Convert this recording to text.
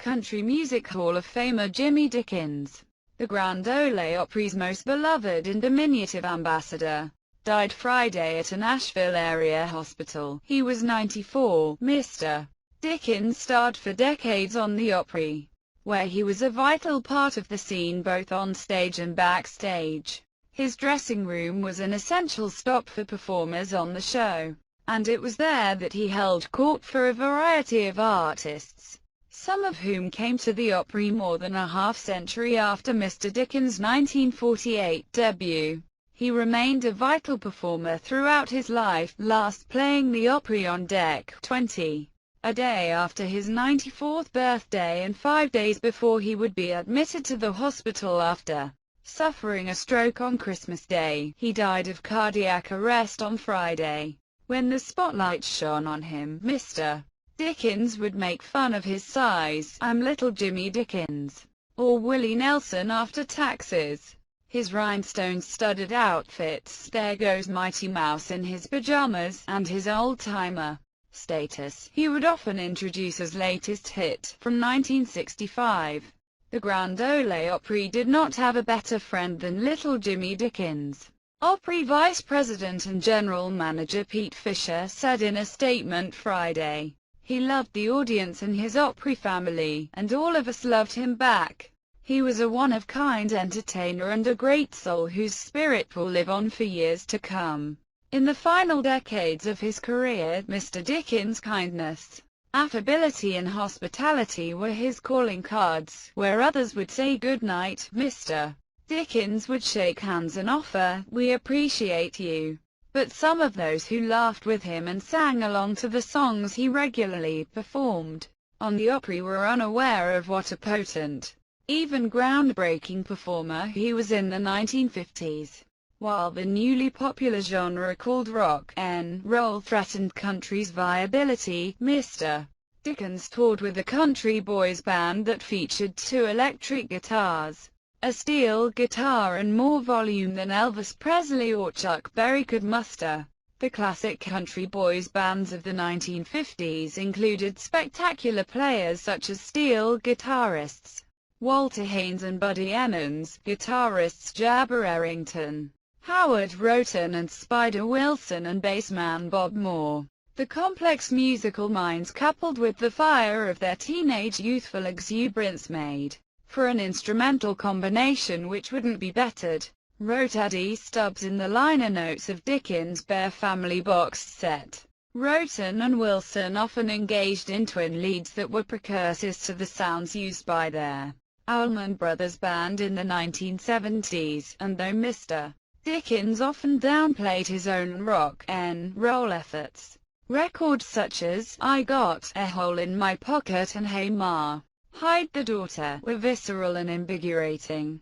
Country Music Hall of Famer Jimmy Dickens, the Grand Ole Opry's most beloved and diminutive ambassador, died Friday at a Nashville area hospital. He was 94. Mr. Dickens starred for decades on the Opry, where he was a vital part of the scene both on stage and backstage. His dressing room was an essential stop for performers on the show, and it was there that he held court for a variety of artists, some of whom came to the Opry more than a half-century after Mr. Dickens' 1948 debut. He remained a vital performer throughout his life, last playing the Opry on Deck 20, a day after his 94th birthday and 5 days before he would be admitted to the hospital after suffering a stroke on Christmas Day. He died of cardiac arrest on Friday. When the spotlight shone on him, Mr. Dickens would make fun of his size. "I'm little Jimmy Dickens," or Willie Nelson after taxes. His rhinestone-studded outfits, "There goes Mighty Mouse in his pajamas," and his old-timer status, he would often introduce his latest hit, from 1965. The Grand Ole Opry did not have a better friend than little Jimmy Dickens. Opry Vice President and General Manager Pete Fisher said in a statement Friday, "He loved the audience and his Opry family, and all of us loved him back. He was a one-of-kind entertainer and a great soul whose spirit will live on for years to come." In the final decades of his career, Mr. Dickens' kindness, affability and hospitality were his calling cards. Where others would say good night, Mr. Dickens would shake hands and offer, "We appreciate you." But some of those who laughed with him and sang along to the songs he regularly performed on the Opry were unaware of what a potent, even groundbreaking performer he was in the 1950s. While the newly popular genre called rock and roll threatened country's viability, Mr. Dickens toured with a country boys band that featured 2 electric guitars, a steel guitar and more volume than Elvis Presley or Chuck Berry could muster. The classic country boys bands of the 1950s included spectacular players such as steel guitarists Walter Haynes and Buddy Emmons, guitarists Jabber Errington, Howard Roten and Spider Wilson, and bassman Bob Moore. The complex musical minds coupled with the fire of their teenage youthful exuberance made for an instrumental combination which wouldn't be bettered, wrote Eddie Stubbs in the liner notes of Dickens' Bear Family box set. Roten and Wilson often engaged in twin leads that were precursors to the sounds used by their Allman Brothers Band in the 1970s, and though Mr. Dickens often downplayed his own rock and roll efforts, records such as "I Got a Hole in My Pocket" and "Hey Ma, Hide the Daughter" were visceral and invigorating.